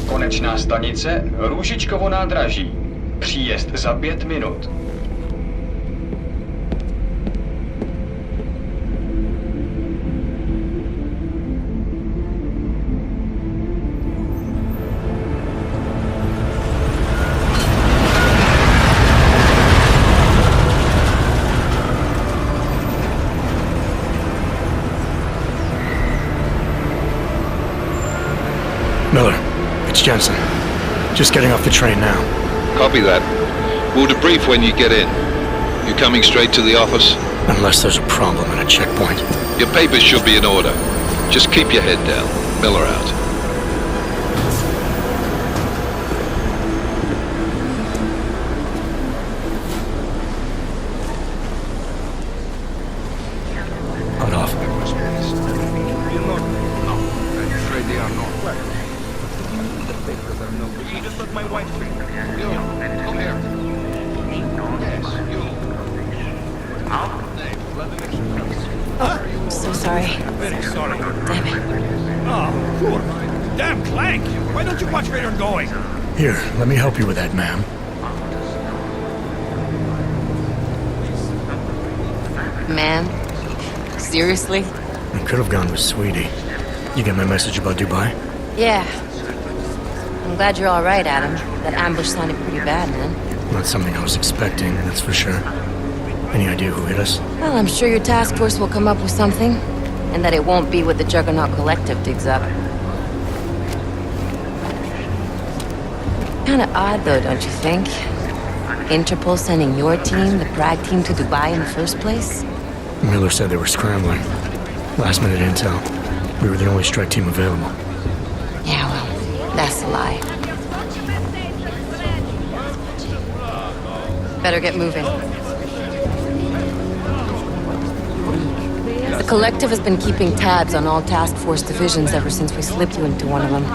Konečná stanice Růžičkovo nádraží. Příjezd za 5 minut. Miller, it's Jensen. Just getting off the train now. Copy that. We'll debrief when you get in. You coming straight to the office? Unless there's a problem at a checkpoint. Your papers should be in order. Just keep your head down. Miller out. Cut off. Just let my wife speak. You, come here. Yes, you. So sorry. Very sorry. Damn it. Oh, poor. Damn Clank! Why don't you watch where you're going? Here, let me help you with that, ma'am. Man? Seriously? I could have gone with Sweetie. You get my message about Dubai? Yeah. I'm glad you're all right, Adam. That ambush sounded pretty bad, man. Not something I was expecting, that's for sure. Any idea who hit us? Well, I'm sure your task force will come up with something. And that it won't be what the Juggernaut Collective digs up. Kinda odd, though, don't you think? Interpol sending your team, the Prague team, to Dubai in the first place? Miller said they were scrambling. Last minute intel. We were the only strike team available. Yeah, well, that's a lie. Better get moving. The Collective has been keeping tabs on all task force divisions ever since we slipped you into one of them.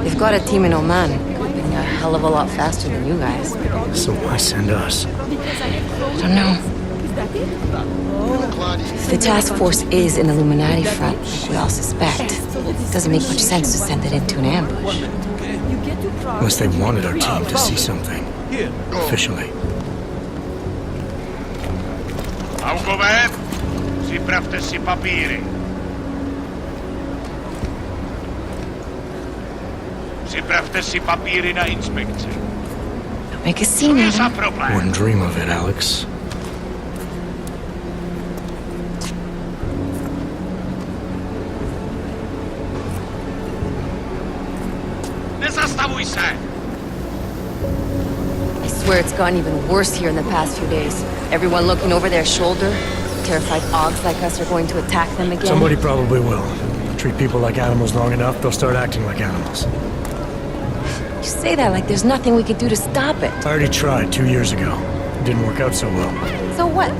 They've got a team in Oman, moving a hell of a lot faster than you guys. So why send us? I don't know. If the task force is an Illuminati front, we all suspect, it doesn't make much sense to send it into an ambush. Unless they wanted our team to see something. Officially. Augové, připravte si papíry. Připravte si papíry na inspekci. Don't make a scene, Co za Adam. problém? Wouldn't dream of it, Alex. Nezastavuj se! I swear it's gotten even worse here in the past few days. Everyone looking over their shoulder. Terrified Augs like us are going to attack them again. Somebody probably will. Treat people like animals long enough, they'll start acting like animals. You say that like there's nothing we could do to stop it. I already tried 2 years ago. It didn't work out so well. So what?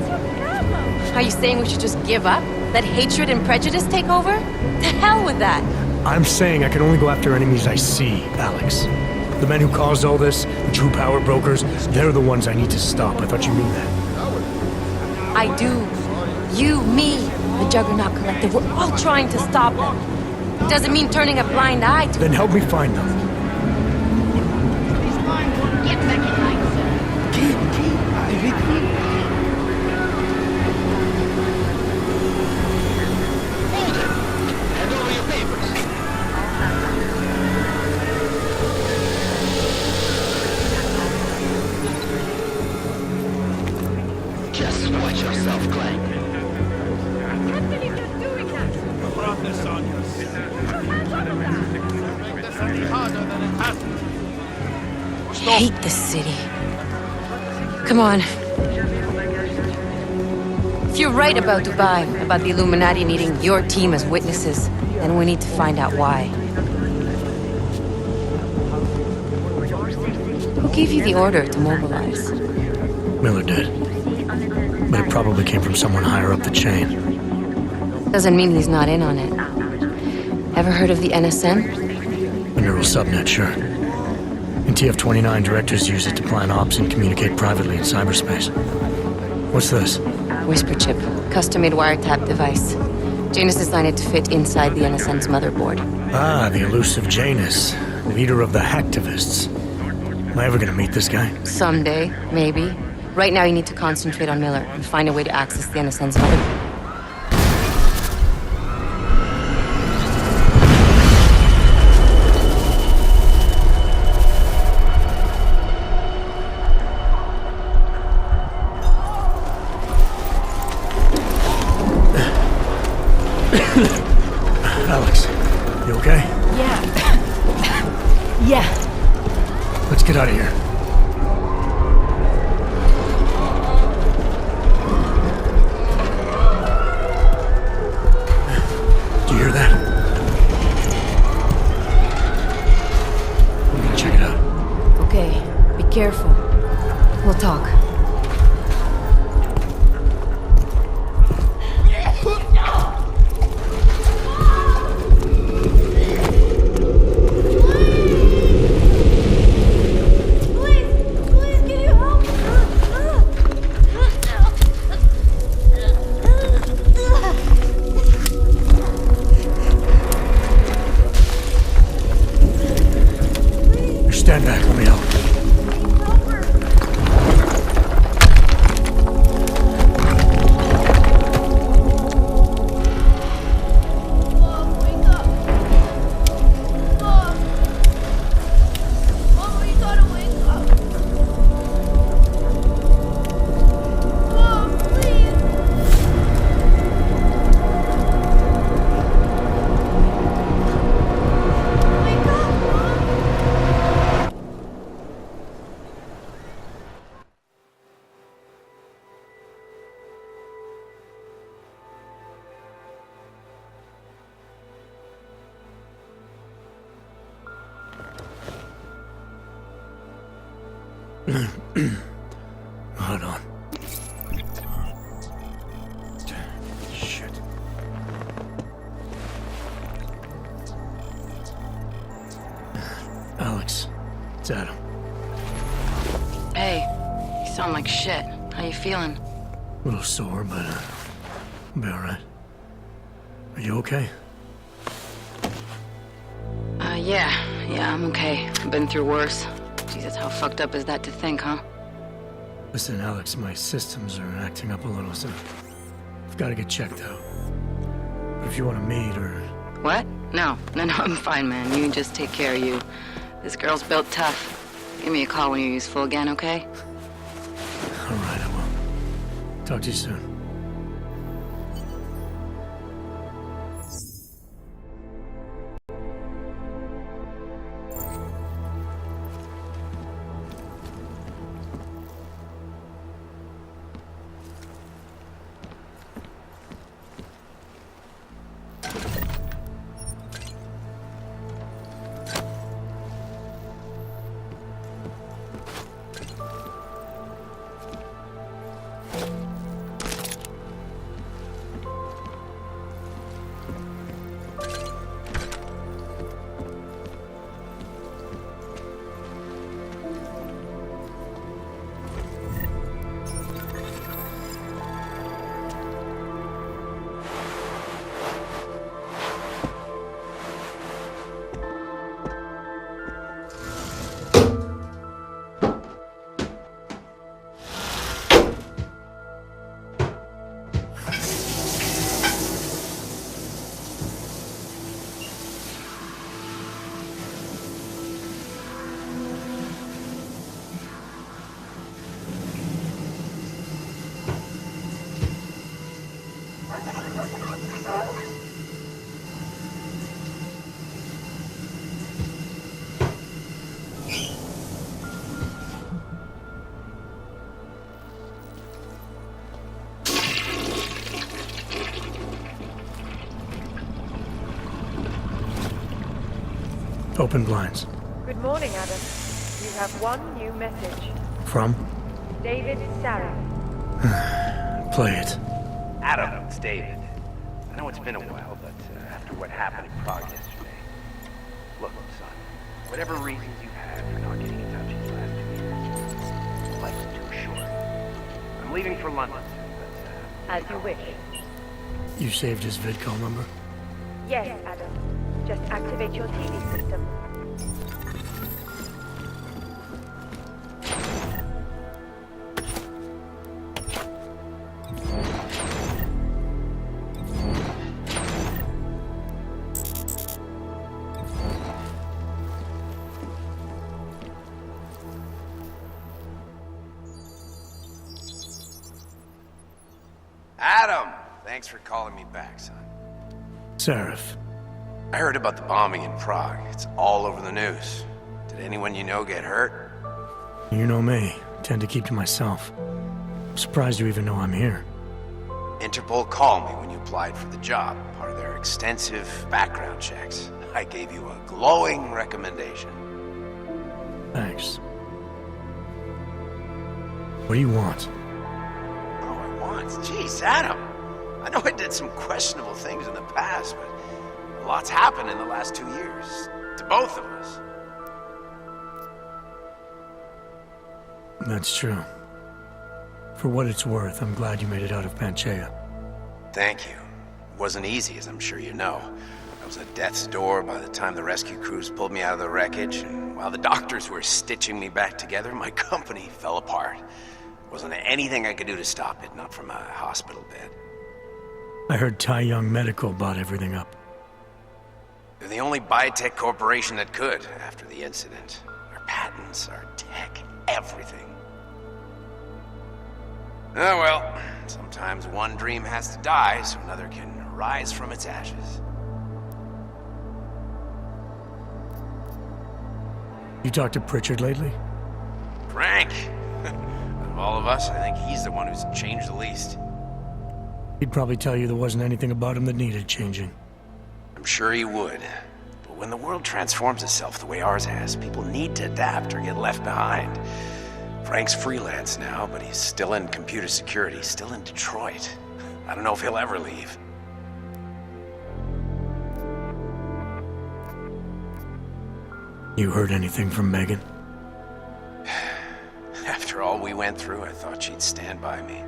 Are you saying we should just give up? Let hatred and prejudice take over? To hell with that! I'm saying I can only go after enemies I see, Alex. The men who caused all this, the true power brokers, they're the ones I need to stop. I thought you knew that. I do. You, me, the Juggernaut Collective, we're all trying to stop them. Doesn't mean turning a blind eye to Then help me find them. Hand over your papers. Just watch yourself, Clank. Brought this on you. Make this any harder than it has to. I hate this city. Come on. If you're right about Dubai, about the Illuminati needing your team as witnesses, then we need to find out why. Who gave you the order to mobilize? Miller did. But it probably came from someone higher up the chain. Doesn't mean he's not in on it. Ever heard of the NSM? A neural subnet, sure. In TF-29, directors use it to plan ops and communicate privately in cyberspace. What's this? Whisper chip, custom-made wiretap device. Janus designed it to fit inside the NSM's motherboard. Ah, the elusive Janus. Leader of the hacktivists. Am I ever gonna meet this guy? Someday, maybe. Right now, you need to concentrate on Miller and find a way to access the NSN's mother. Alex, you okay? Yeah. Yeah. Let's get out of here. Do you hear that? I'm gonna check it out. Okay, be careful. We'll talk. Stand back, let me help. Hold on. Shit. Alex, it's Adam. Hey, you sound like shit. How you feeling? A little sore, but I'll be alright. Are you okay? Yeah, I'm okay. I've been through worse. Jesus, how fucked up is that to think, huh? Listen, Alex, my systems are acting up a little, so I've got to get checked out. But if you want to meet or... What? No, I'm fine, man. You just take care of you. This girl's built tough. Give me a call when you're useful again, okay? Alright, I will. Talk to you soon. Open blinds. Good morning, Adam. You have one new message. From? David Sarah. Play it. Adam, it's David. I know it's been a while, but after what happened in Prague yesterday... Look, son, whatever reasons you had for not getting in touch these last 2 years, life is too short. I'm leaving for London, but... As you wish. You saved his vidcall number? Yes, Adam. Just activate your TV system. Adam! Thanks for calling me back, son. Seraph. I heard about the bombing in Prague. It's all over the news. Did anyone you know get hurt? You know me. Tend to keep to myself. I'm surprised you even know I'm here. Interpol called me when you applied for the job, part of their extensive background checks. I gave you a glowing recommendation. Thanks. What do you want? Oh, I want? Jeez, Adam. I know I did some questionable things in the past, but a lot's happened in the last 2 years. To both of us. That's true. For what it's worth, I'm glad you made it out of Panchaea. Thank you. It wasn't easy, as I'm sure you know. I was at death's door by the time the rescue crews pulled me out of the wreckage, and while the doctors were stitching me back together, my company fell apart. Wasn't anything I could do to stop it, not from a hospital bed. I heard Tai Young Medical bought everything up. They're the only biotech corporation that could after the incident. Our patents, our tech, everything. Oh well, sometimes one dream has to die so another can rise from its ashes. You talked to Pritchard lately? Frank! Of all of us, I think he's the one who's changed the least. He'd probably tell you there wasn't anything about him that needed changing. I'm sure he would. But when the world transforms itself the way ours has, people need to adapt or get left behind. Frank's freelance now, but he's still in computer security, still in Detroit. I don't know if he'll ever leave. You heard anything from Megan? After all we went through, I thought she'd stand by me.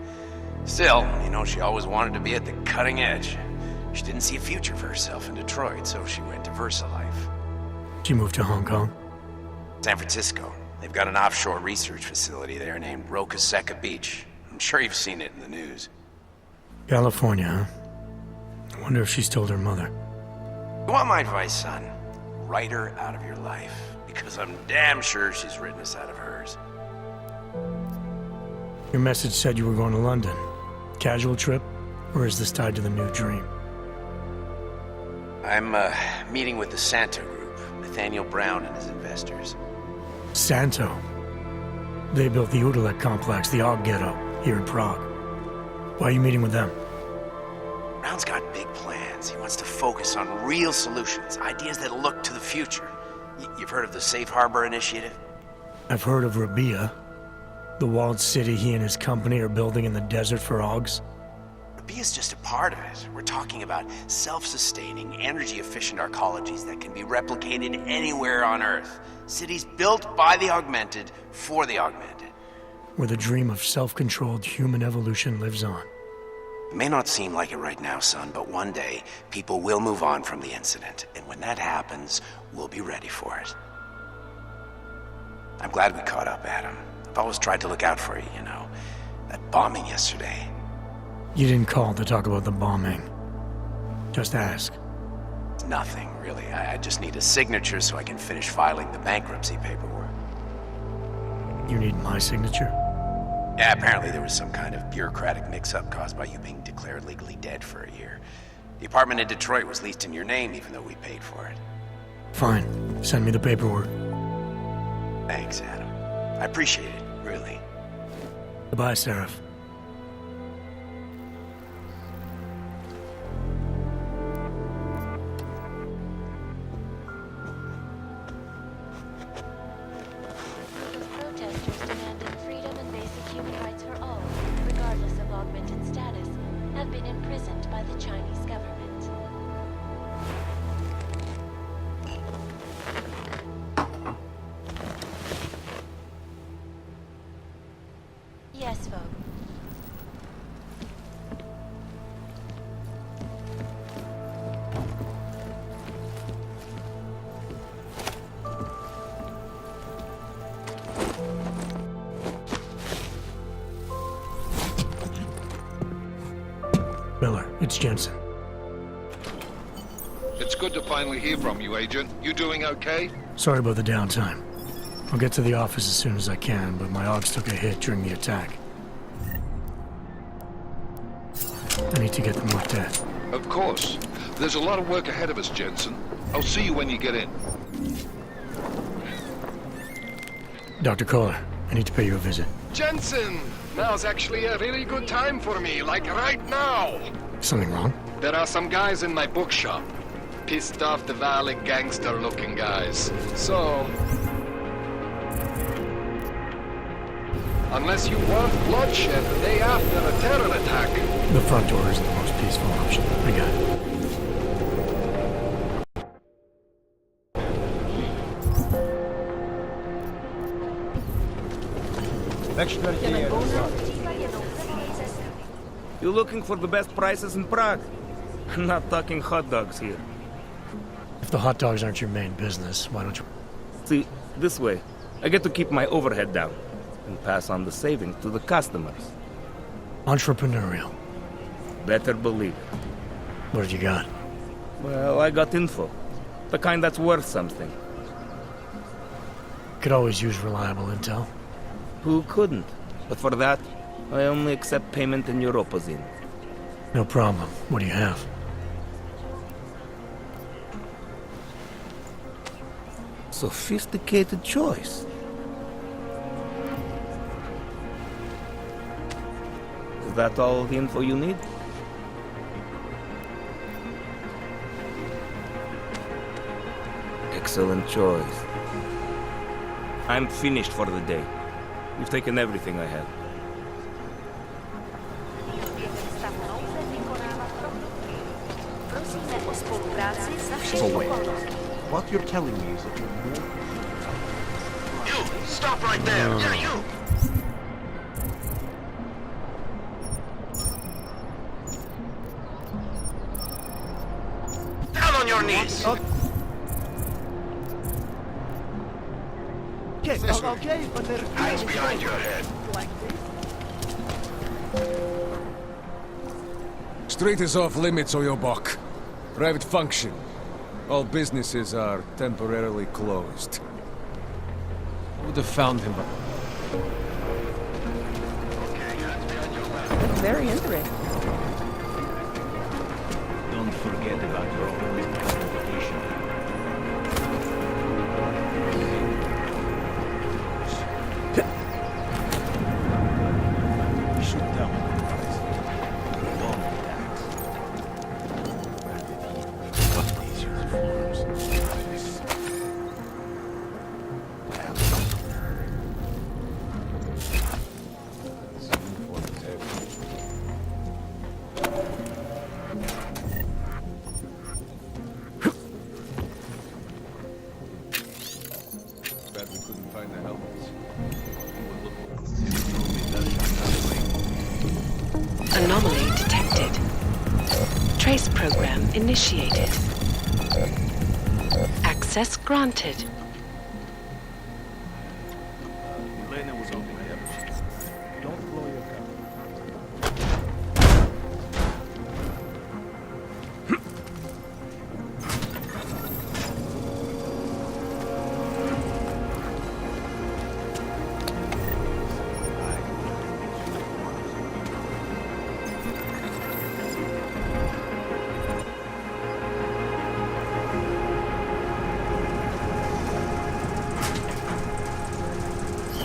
Still, you know, she always wanted to be at the cutting edge. She didn't see a future for herself in Detroit, so she went to VersaLife. She moved to Hong Kong? San Francisco. They've got an offshore research facility there named Roca Seca Beach. I'm sure you've seen it in the news. California, huh? I wonder if she's told her mother. You want my advice, son? Write her out of your life. Because I'm damn sure she's written us out of hers. Your message said you were going to London. Casual trip? Or is this tied to the new dream? I'm meeting with the Santo Group, Nathaniel Brown and his investors. Santo? They built the Udalek complex, the Og Ghetto, here in Prague. Why are you meeting with them? Brown's got big plans. He wants to focus on real solutions, ideas that look to the future. You've heard of the Safe Harbor Initiative? I've heard of Rabia, the walled city he and his company are building in the desert for Ogs. Rabia's just a part of it. We're talking about self-sustaining, energy-efficient arcologies that can be replicated anywhere on Earth. Cities built by the augmented, for the augmented. Where the dream of self-controlled human evolution lives on. It may not seem like it right now, son, but one day, people will move on from the incident. And when that happens, we'll be ready for it. I'm glad we caught up, Adam. I've always tried to look out for you, you know. That bombing yesterday. You didn't call to talk about the bombing. Just ask. It's nothing, really. I just need a signature so I can finish filing the bankruptcy paperwork. You need my signature? Yeah, apparently there was some kind of bureaucratic mix-up caused by you being declared legally dead for a year. The apartment in Detroit was leased in your name, even though we paid for it. Fine. Send me the paperwork. Thanks, Adam. I appreciate it, really. Goodbye, Seraph. Protesters demanding freedom and basic human rights for all, regardless of augmented status, have been imprisoned by the Chinese government. Yes, folks. Miller, it's Jensen. It's good to finally hear from you, Agent. You doing okay? Sorry about the downtime. I'll get to the office as soon as I can, but my Ogs took a hit during the attack. I need to get them looked at. Of course. There's a lot of work ahead of us, Jensen. I'll see you when you get in. Dr. KOLLER, I need to pay you a visit. Jensen! Now's actually a really good time for me, like right now! Something wrong? There are some guys in my bookshop. Pissed off the valley gangster-looking guys. So... unless you want bloodshed the day after a terror attack... The front door is the most peaceful option. I got it. You looking for the best prices in Prague? I'm not talking hot dogs here. If the hot dogs aren't your main business, why don't you... See, this way, I get to keep my overhead down and pass on the savings to the customers. Entrepreneurial. Better believe it. What have you got? Well, I got info. The kind that's worth something. Could always use reliable intel. Who couldn't? But for that, I only accept payment in Europozine. No problem. What do you have? Sophisticated choice. Is that all the info you need? Excellent choice. I'm finished for the day. You've taken everything I had. So wait, what you're telling me is that you're more... You! Stop right there! Yeah, you! Down on your knees! Okay, but there... Hands behind your head. Street is off limits, Oyobok. Private function. All businesses are temporarily closed. I would have found him, but... That's very interesting. Don't forget about your own identification. You should tell me what these uniforms. Glad we couldn't find the helmets. Anomaly detected. Trace program initiated. Access granted. Elena was open. Don't blow your cover.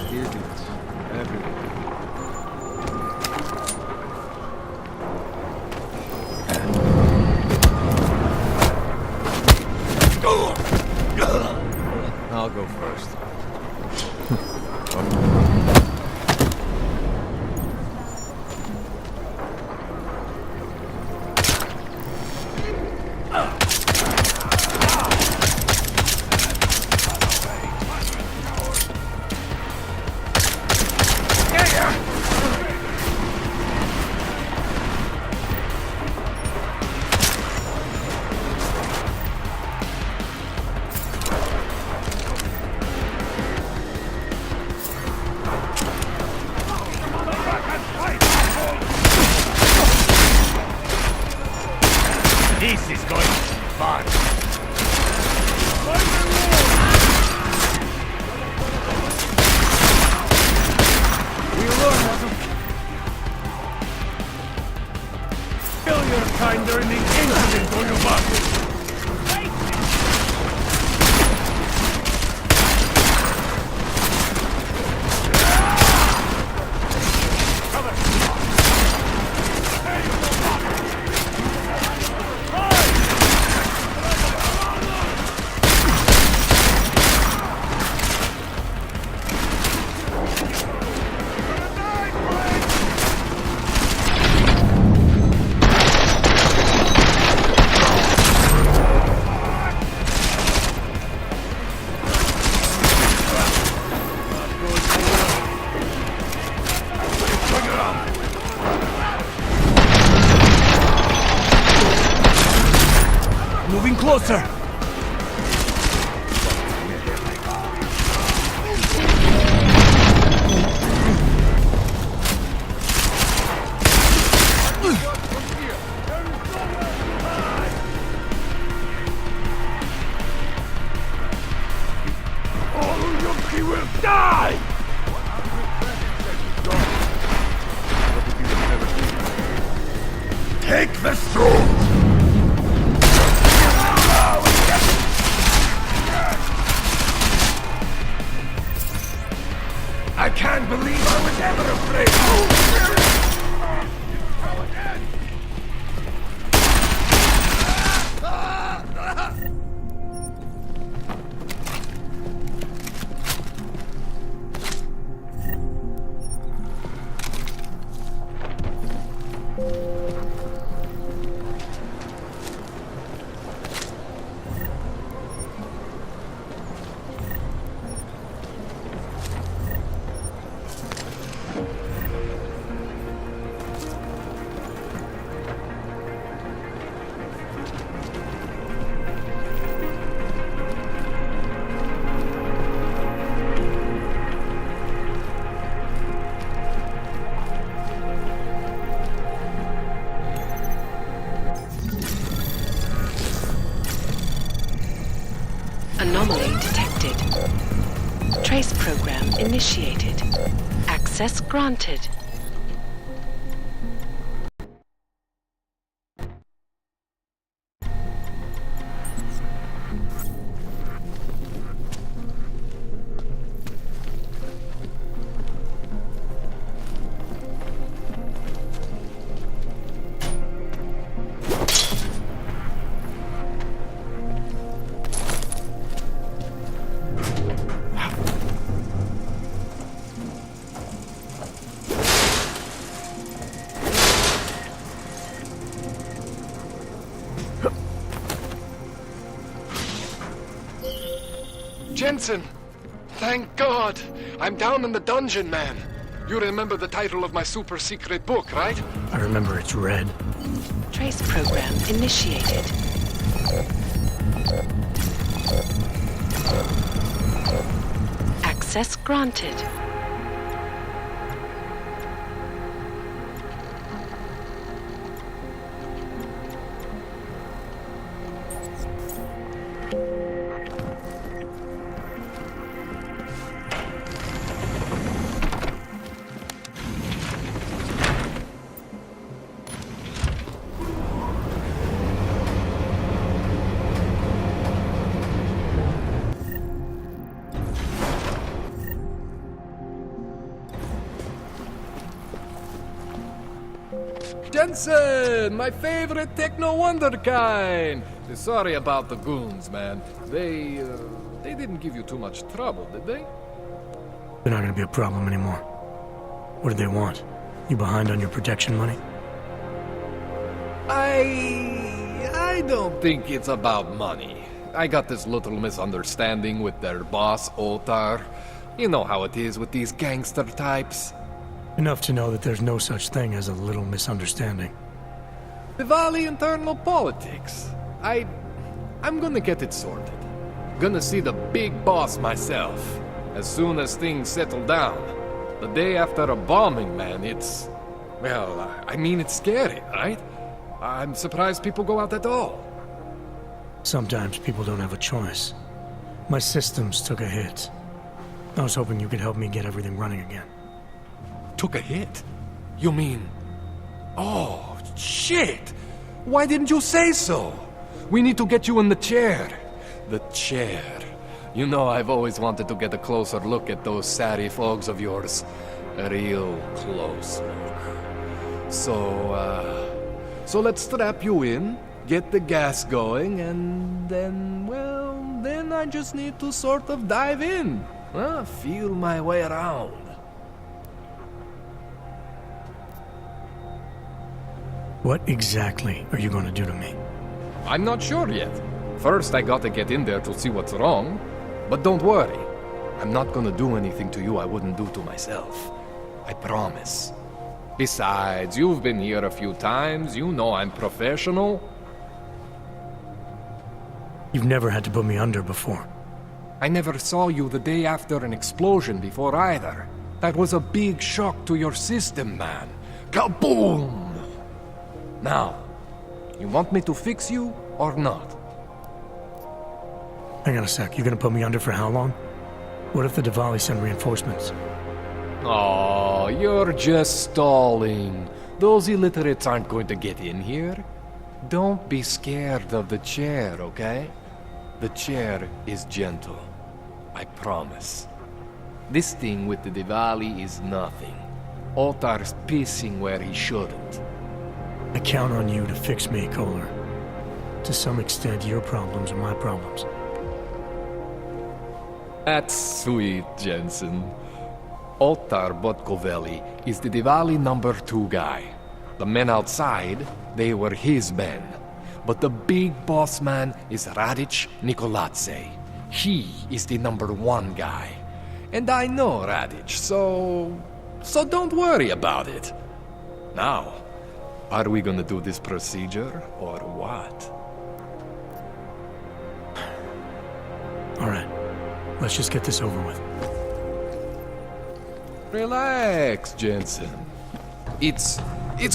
Idiots. Everywhere. I'll go first. This is going to be fun. your kind during the incident on your back. Moving closer! He will die! Take the stone! I can't believe I was ever afraid. Anomaly detected. Trace program initiated. Access granted. Jensen! Thank God! I'm down in the dungeon, man. You remember the title of my super secret book, right? I remember it's red. Trace program initiated. Access granted. Jensen, my favorite techno wonderkind. Sorry about the goons, man. They didn't give you too much trouble, did they? They're not gonna be a problem anymore. What do they want? You behind on your protection money? I don't think it's about money. I got this little misunderstanding with their boss, Otar. You know how it is with these gangster types. Enough to know that there's no such thing as a little misunderstanding. Diwali internal politics. I'm gonna get it sorted. Gonna see the big boss myself. As soon as things settle down. The day after a bombing, man, it's... Well, I mean, it's scary, right? I'm surprised people go out at all. Sometimes people don't have a choice. My systems took a hit. I was hoping you could help me get everything running again. Took a hit? You mean... Oh, shit! Why didn't you say so? We need to get you in the chair. The chair. You know, I've always wanted to get a closer look at those satty fogs of yours. Real close look. So let's strap you in, get the gas going, and then, well, then I just need to sort of dive in. Feel my way around. What exactly are you going to do to me? I'm not sure yet. First, I gotta get in there to see what's wrong. But don't worry. I'm not gonna do anything to you I wouldn't do to myself. I promise. Besides, you've been here a few times. You know I'm professional. You've never had to put me under before. I never saw you the day after an explosion before either. That was a big shock to your system, man. Kaboom! Now, you want me to fix you or not? Hang on a sec. You're gonna put me under for how long? What if the Diwali send reinforcements? Oh, you're just stalling. Those illiterates aren't going to get in here. Don't be scared of the chair, okay? The chair is gentle. I promise. This thing with the Diwali is nothing. Ottar's pissing where he shouldn't. I count on you to fix me, KOLLER. To some extent, your problems are my problems. That's sweet, Jensen. Ottar Botkoveli is the Diwali #2 guy. The men outside, they were his men. But the big boss man is Radic Nikoladze. He is the #1 guy. And I know Radic, so don't worry about it. Now, are we gonna do this procedure or what? All right. Let's just get this over with. Relax, Jensen. It's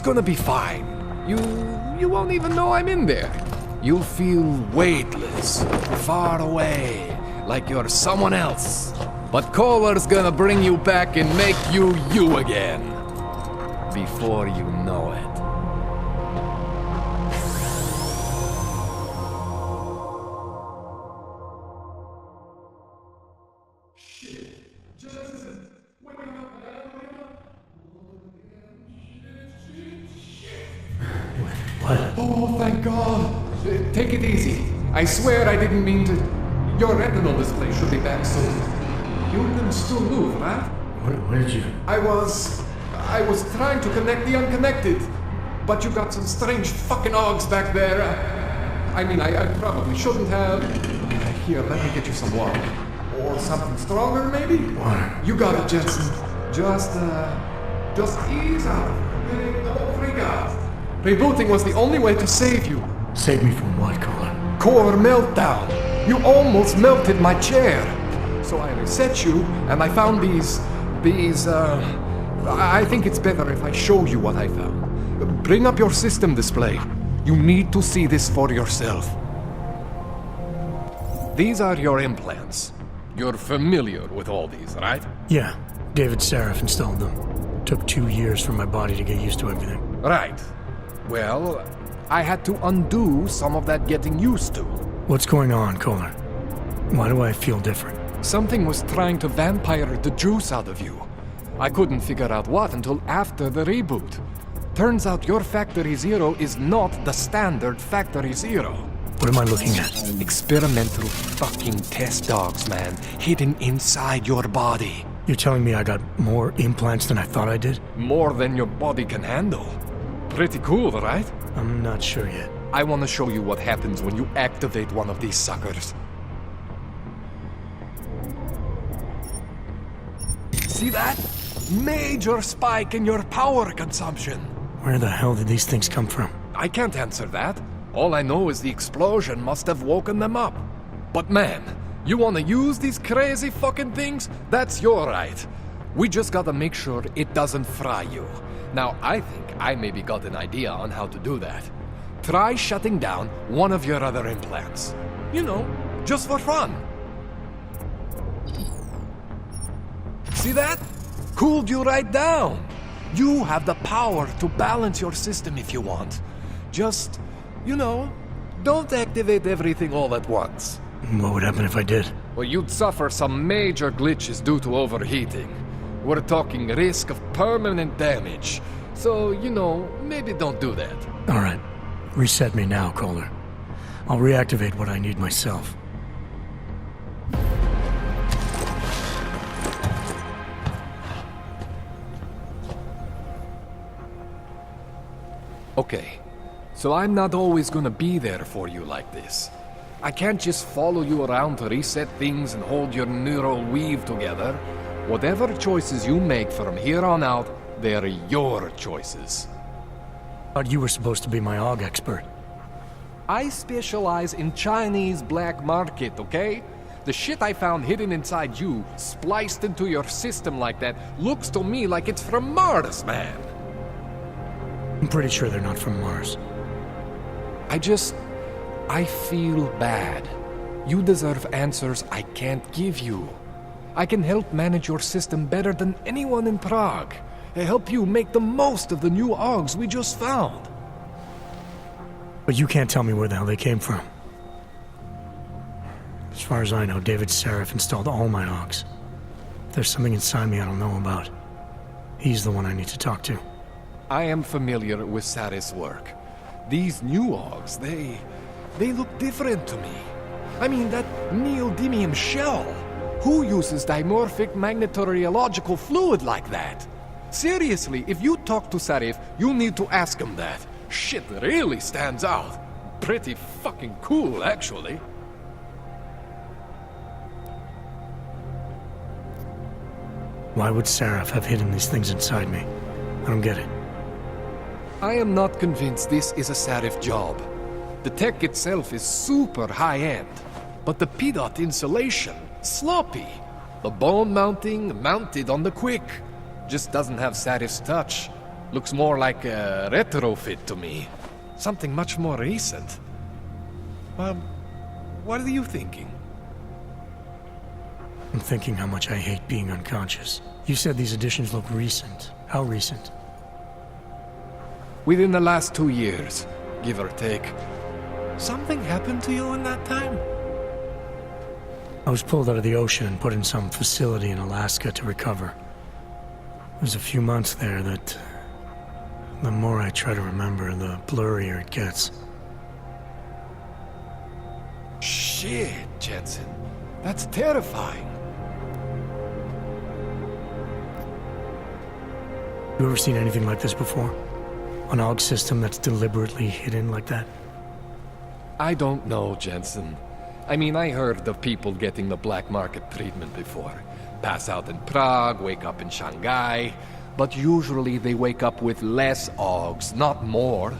gonna be fine. You won't even know I'm in there. You'll feel weightless, far away, like you're someone else. But KOLLER's gonna bring you back and make you you again. Before you know it. What? Oh, thank God. Take it easy. I swear I didn't mean to. Your retinal display should be back soon. You can still move, right? Where did you? I was trying to connect the unconnected. But you got some strange fucking ogs back there. I mean, I probably shouldn't have. Here, let me get you some water. Or something stronger, maybe? Water. You got it, Jensen. Just ease out. Don't freak out. Rebooting was the only way to save you. Save me from what, KOLLER? Core meltdown. You almost melted my chair. So I reset you, and I found these, I think it's better if I show you what I found. Bring up your system display. You need to see this for yourself. These are your implants. You're familiar with all these, right? Yeah. David Seraph installed them. Took 2 years for my body to get used to everything. Right. Well, I had to undo some of that getting used to. What's going on, KOLLER? Why do I feel different? Something was trying to vampire the juice out of you. I couldn't figure out what until after the reboot. Turns out your Factory Zero is not the standard Factory Zero. What am I looking at? Experimental fucking test dogs, man. Hidden inside your body. You're telling me I got more implants than I thought I did? More than your body can handle. Pretty cool, right? I'm not sure yet. I want to show you what happens when you activate one of these suckers. See that? Major spike in your power consumption. Where the hell did these things come from? I can't answer that. All I know is the explosion must have woken them up. But man, you want to use these crazy fucking things? That's your right. We just gotta make sure it doesn't fry you. Now, I think I maybe got an idea on how to do that. Try shutting down one of your other implants. You know, just for fun. See that? Cooled you right down. You have the power to balance your system if you want. Just You know, don't activate everything all at once. What would happen if I did? Well, you'd suffer some major glitches due to overheating. We're talking risk of permanent damage. So, you know, maybe don't do that. All right. Reset me now, KOLLER. I'll reactivate what I need myself. Okay, so I'm not always gonna be there for you like this. I can't just follow you around to reset things and hold your neural weave together. Whatever choices you make from here on out, they're your choices. Thought you were supposed to be my AUG expert. I specialize in Chinese black market, okay? The shit I found hidden inside you, spliced into your system like that, looks to me like it's from Mars, man. I'm pretty sure they're not from Mars. I feel bad. You deserve answers I can't give you. I can help manage your system better than anyone in Prague. I help you make the most of the new AUGs we just found. But you can't tell me where the hell they came from. As far as I know, David Seraph installed all my AUGs. If there's something inside me I don't know about, he's the one I need to talk to. I am familiar with Sarah's work. These new AUGs, they look different to me. I mean, that neodymium shell. Who uses dimorphic magnetorheological fluid like that? Seriously, if you talk to Sarif, you need to ask him that. Shit really stands out. Pretty fucking cool, actually. Why would Seraph have hidden these things inside me? I don't get it. I am not convinced this is a Sarif job. The tech itself is super high-end, but the PDOT insulation, sloppy. The bone mounting, mounted on the quick. Just doesn't have Sarif's touch. Looks more like a retrofit to me. Something much more recent. What are you thinking? I'm thinking how much I hate being unconscious. You said these additions look recent. How recent? Within the last 2 years, give or take. Something happened to you in that time? I was pulled out of the ocean and put in some facility in Alaska to recover. There's a few months there that... the more I try to remember, the blurrier it gets. Shit, Jensen. That's terrifying. You ever seen anything like this before? An AUG system that's deliberately hidden like that? I don't know, Jensen. I mean, I heard of people getting the black market treatment before. Pass out in Prague, wake up in Shanghai. But usually they wake up with less AUGs, not more.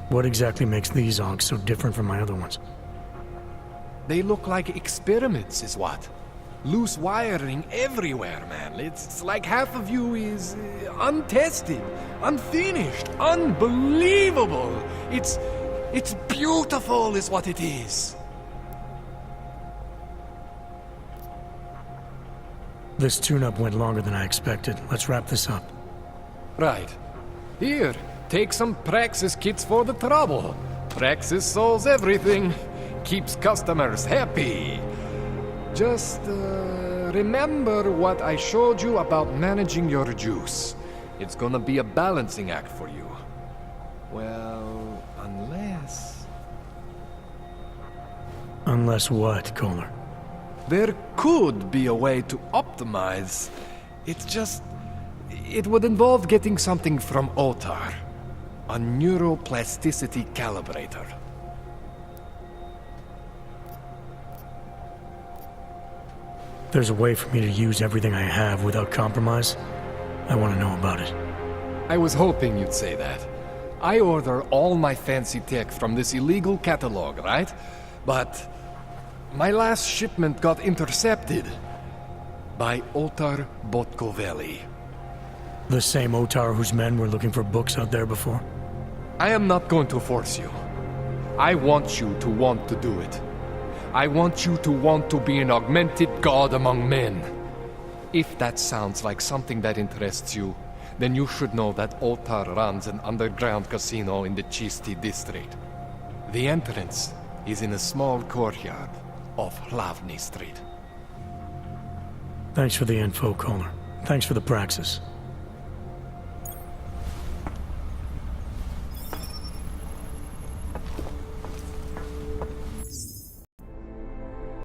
What exactly makes these AUGs so different from my other ones? They look like experiments, is what. Loose wiring everywhere, man. It's like half of you is untested, unfinished, unbelievable. It's beautiful is what it is. This tune-up went longer than I expected. Let's wrap this up. Right. Here, take some Praxis kits for the trouble. Praxis solves everything. Keeps customers happy. Just, remember what I showed you about managing your juice. It's gonna be a balancing act for you. Well, unless... Unless what, KOLLER? There could be a way to optimize. It's just... it would involve getting something from Otar. A neuroplasticity calibrator. There's a way for me to use everything I have without compromise? I want to know about it. I was hoping you'd say that. I order all my fancy tech from this illegal catalog, right? But my last shipment got intercepted by Otar Botkoveli. The same Otar whose men were looking for books out there before? I am not going to force you. I want you to want to do it. I want you to want to be an augmented god among men. If that sounds like something that interests you, then you should know that Otar runs an underground casino in the Chisti district. The entrance is in a small courtyard off Hlavny Street. Thanks for the info, KOLLER. Thanks for the praxis.